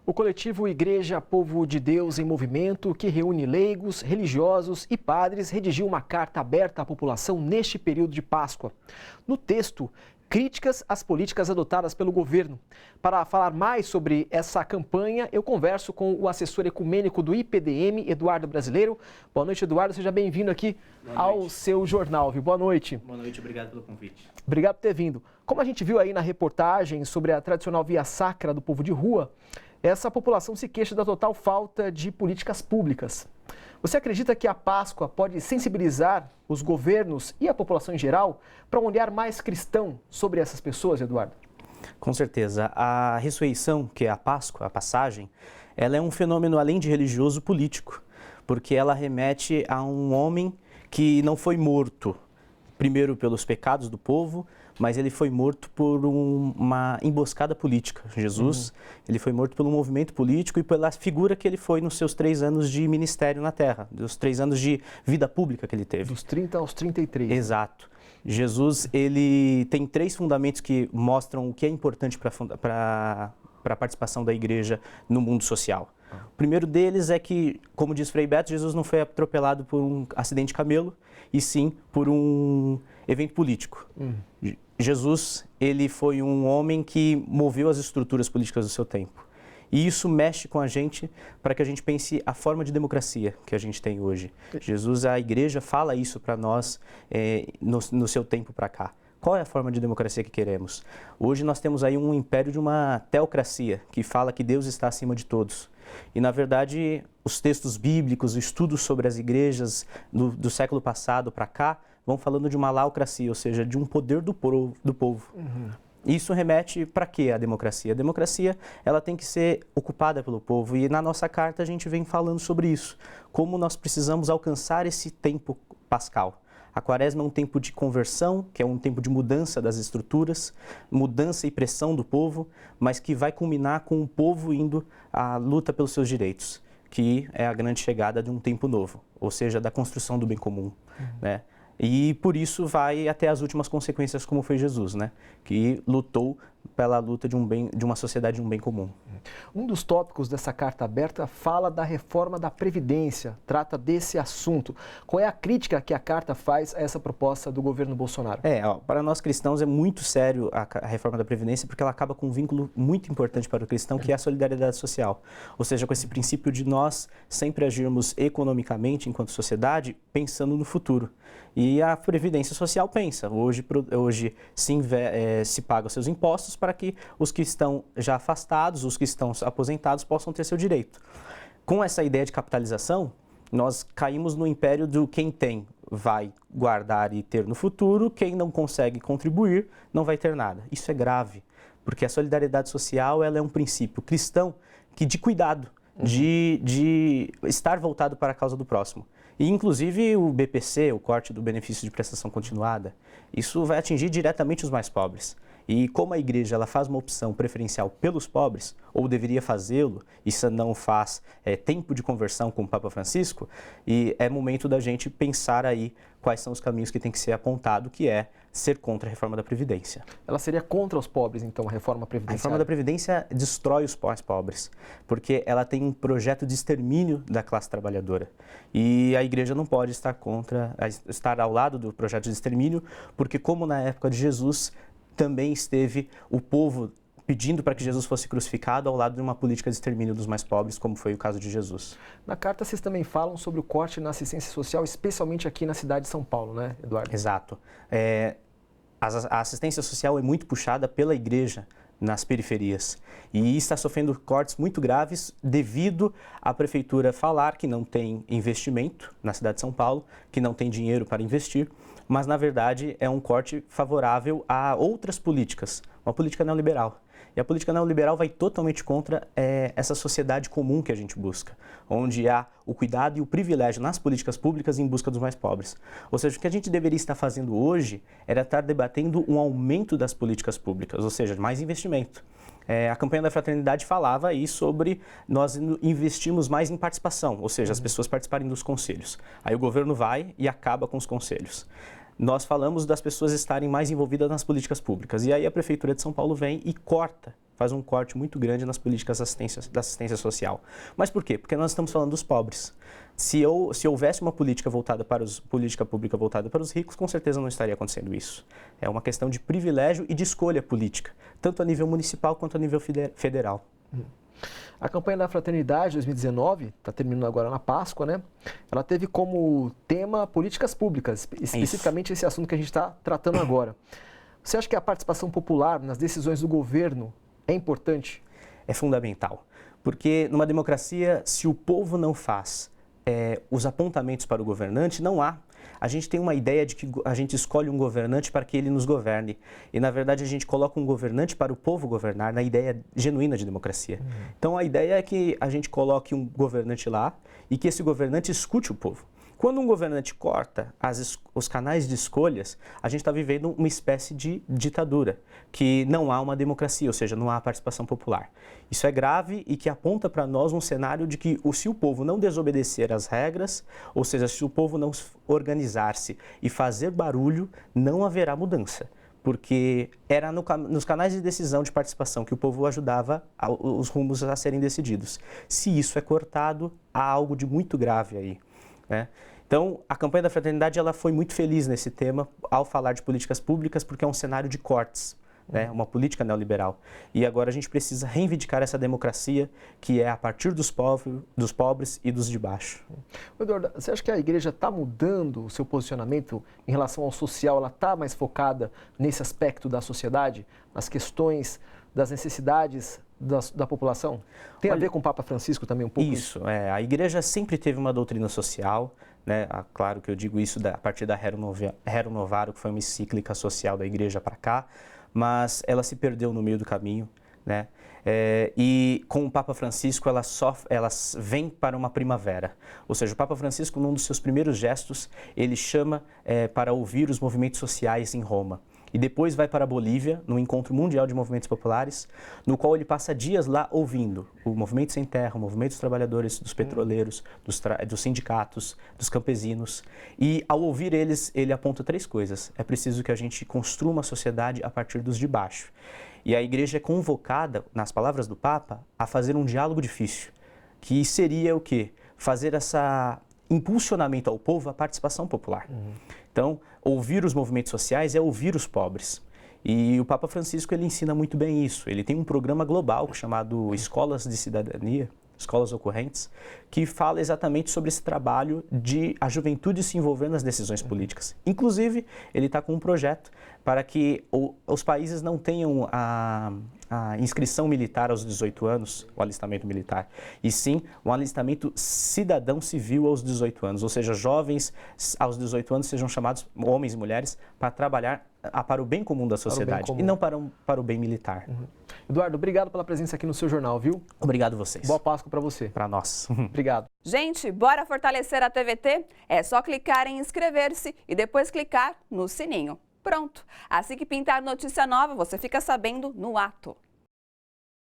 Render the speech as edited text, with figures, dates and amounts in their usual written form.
O coletivo Igreja Povo de Deus em Movimento, que reúne leigos, religiosos e padres, redigiu uma carta aberta à população neste período de Páscoa. No texto, críticas às políticas adotadas pelo governo. Para falar mais sobre essa campanha, eu converso com o assessor ecumênico do IPDM, Eduardo Brasileiro. Boa noite, Eduardo. Seja bem-vindo aqui ao seu jornal, viu? Boa noite. Boa noite, obrigado pelo convite. Obrigado por ter vindo. Como a gente viu aí na reportagem sobre a tradicional via sacra do povo de rua, essa população se queixa da total falta de políticas públicas. Você acredita que a Páscoa pode sensibilizar os governos e a população em geral para um olhar mais cristão sobre essas pessoas, Eduardo? Com certeza. A ressurreição, que é a Páscoa, a passagem, ela é um fenômeno além de religioso político, porque ela remete a um homem que não foi morto, primeiro pelos pecados do povo, mas ele foi morto por uma emboscada política. Jesus, ele foi morto pelo movimento político e pela figura que ele foi nos seus 3 anos de ministério na Terra, dos 3 anos de vida pública que ele teve. Dos 30 aos 33. Exato. Jesus, ele tem 3 fundamentos que mostram o que é importante para a participação da igreja no mundo social. O primeiro deles é que, como diz Frei Beto, Jesus não foi atropelado por um acidente de camelo, e sim por um evento político. Jesus, ele foi um homem que moveu as estruturas políticas do seu tempo. E isso mexe com a gente para que a gente pense a forma de democracia que a gente tem hoje. Jesus, a igreja, fala isso para nós no seu tempo para cá. Qual é a forma de democracia que queremos? Hoje nós temos aí um império de uma teocracia, que fala que Deus está acima de todos. E, na verdade, os textos bíblicos, os estudos sobre as igrejas do século passado para cá, vão falando de uma laocracia, ou seja, de um poder do povo. Isso remete para quê a democracia? A democracia, ela tem que ser ocupada pelo povo, e na nossa carta a gente vem falando sobre isso, como nós precisamos alcançar esse tempo pascal. A Quaresma é um tempo de conversão, que é um tempo de mudança das estruturas, mudança e pressão do povo, mas que vai culminar com o povo indo à luta pelos seus direitos, que é a grande chegada de um tempo novo, ou seja, da construção do bem comum, né? E por isso vai até as últimas consequências, como foi Jesus, né? Que lutou pela luta de uma sociedade de um bem comum. Um dos tópicos dessa carta aberta fala da reforma da Previdência, trata desse assunto. Qual é a crítica que a carta faz a essa proposta do governo Bolsonaro? Para nós cristãos é muito sério a reforma da Previdência, porque ela acaba com um vínculo muito importante para o cristão, que é a solidariedade social. Ou seja, com esse princípio de nós sempre agirmos economicamente, enquanto sociedade, pensando no futuro. E a Previdência Social pensa, hoje se pagam seus impostos para que os que estão já afastados, os que estão aposentados, possam ter seu direito. Com essa ideia de capitalização, nós caímos no império do quem tem vai guardar e ter no futuro, quem não consegue contribuir não vai ter nada. Isso é grave, porque a solidariedade social ela é um princípio cristão de cuidado, de estar voltado para a causa do próximo. E, inclusive, o BPC, o corte do benefício de prestação continuada, isso vai atingir diretamente os mais pobres. E como a igreja ela faz uma opção preferencial pelos pobres, ou deveria fazê-lo, e se não faz, tempo de conversão com o Papa Francisco, e é momento da gente pensar aí quais são os caminhos que tem que ser apontado, que é ser contra a reforma da Previdência. Ela seria contra os pobres, então, a reforma previdenciária? A reforma da Previdência destrói os mais pobres, porque ela tem um projeto de extermínio da classe trabalhadora. E a igreja não pode estar ao lado do projeto de extermínio, porque como na época de Jesus, também esteve o povo pedindo para que Jesus fosse crucificado ao lado de uma política de extermínio dos mais pobres, como foi o caso de Jesus. Na carta, vocês também falam sobre o corte na assistência social, especialmente aqui na cidade de São Paulo, né, Eduardo? Exato. A assistência social é muito puxada pela igreja nas periferias e está sofrendo cortes muito graves devido à prefeitura falar que não tem investimento na cidade de São Paulo, que não tem dinheiro para investir, mas na verdade é um corte favorável a outras políticas, uma política neoliberal. E a política neoliberal vai totalmente contra essa sociedade comum que a gente busca, onde há o cuidado e o privilégio nas políticas públicas em busca dos mais pobres. Ou seja, o que a gente deveria estar fazendo hoje era estar debatendo um aumento das políticas públicas, ou seja, mais investimento. A campanha da Fraternidade falava aí sobre nós investirmos mais em participação, ou seja, as pessoas participarem dos conselhos. Aí o governo vai e acaba com os conselhos. Nós falamos das pessoas estarem mais envolvidas nas políticas públicas. E aí a Prefeitura de São Paulo vem e corta faz um corte muito grande nas políticas da assistência social. Mas por quê? Porque nós estamos falando dos pobres. Se houvesse uma política pública voltada para os ricos, com certeza não estaria acontecendo isso. É uma questão de privilégio e de escolha política, tanto a nível municipal quanto a nível federal. A campanha da Fraternidade 2019, está terminando agora na Páscoa, né? Ela teve como tema políticas públicas, especificamente esse assunto que a gente está tratando agora. Você acha que a participação popular nas decisões do governo é importante? É fundamental, porque numa democracia, se o povo não faz os apontamentos para o governante, não há. A gente tem uma ideia de que a gente escolhe um governante para que ele nos governe. E, na verdade, a gente coloca um governante para o povo governar, na ideia genuína de democracia. Então, a ideia é que a gente coloque um governante lá e que esse governante escute o povo. Quando um governante corta os canais de escolhas, a gente está vivendo uma espécie de ditadura, que não há uma democracia, ou seja, não há participação popular. Isso é grave e que aponta para nós um cenário de que se o povo não desobedecer às regras, ou seja, se o povo não organizar-se e fazer barulho, não haverá mudança. Porque era nos canais de decisão de participação que o povo ajudava os rumos a serem decididos. Se isso é cortado, há algo de muito grave aí. Então, a campanha da Fraternidade ela foi muito feliz nesse tema ao falar de políticas públicas, porque é um cenário de cortes, uma política neoliberal. E agora a gente precisa reivindicar essa democracia que é a partir dos pobres e dos de baixo. Eduardo, você acha que a igreja está mudando o seu posicionamento em relação ao social? Ela está mais focada nesse aspecto da sociedade, nas questões das necessidades da população? Tem a ver com o Papa Francisco também um pouco? Isso, a igreja sempre teve uma doutrina social, né? Claro que eu digo isso a partir da Rerum Novarum, que foi uma encíclica social da igreja para cá, mas ela se perdeu no meio do caminho, né? E com o Papa Francisco ela vem para uma primavera, ou seja, o Papa Francisco, num dos seus primeiros gestos, ele chama para ouvir os movimentos sociais em Roma. E depois vai para a Bolívia, no Encontro Mundial de Movimentos Populares, no qual ele passa dias lá ouvindo o Movimento Sem Terra, o Movimento dos Trabalhadores, dos Petroleiros, dos sindicatos, dos campesinos. E ao ouvir eles, ele aponta 3 coisas. É preciso que a gente construa uma sociedade a partir dos de baixo. E a igreja é convocada, nas palavras do Papa, a fazer um diálogo difícil, que seria o quê? Fazer essa impulsionamento ao povo, a participação popular. Então, ouvir os movimentos sociais é ouvir os pobres. E o Papa Francisco ele ensina muito bem isso. Ele tem um programa global chamado Escolas de Cidadania, Escolas Ocorrentes, que fala exatamente sobre esse trabalho de a juventude se envolver nas decisões políticas. Inclusive, ele está com um projeto para que os países não tenham a inscrição militar aos 18 anos, o alistamento militar, e sim o alistamento cidadão civil aos 18 anos, ou seja, jovens aos 18 anos sejam chamados, homens e mulheres, para trabalhar para o bem comum da sociedade e não para o bem militar. Eduardo, obrigado pela presença aqui no seu jornal, viu? Obrigado a vocês. Boa Páscoa para você. Para nós. Obrigado. Gente, bora fortalecer a TVT? É só clicar em inscrever-se e depois clicar no sininho. Pronto! Assim que pintar notícia nova, você fica sabendo no ato.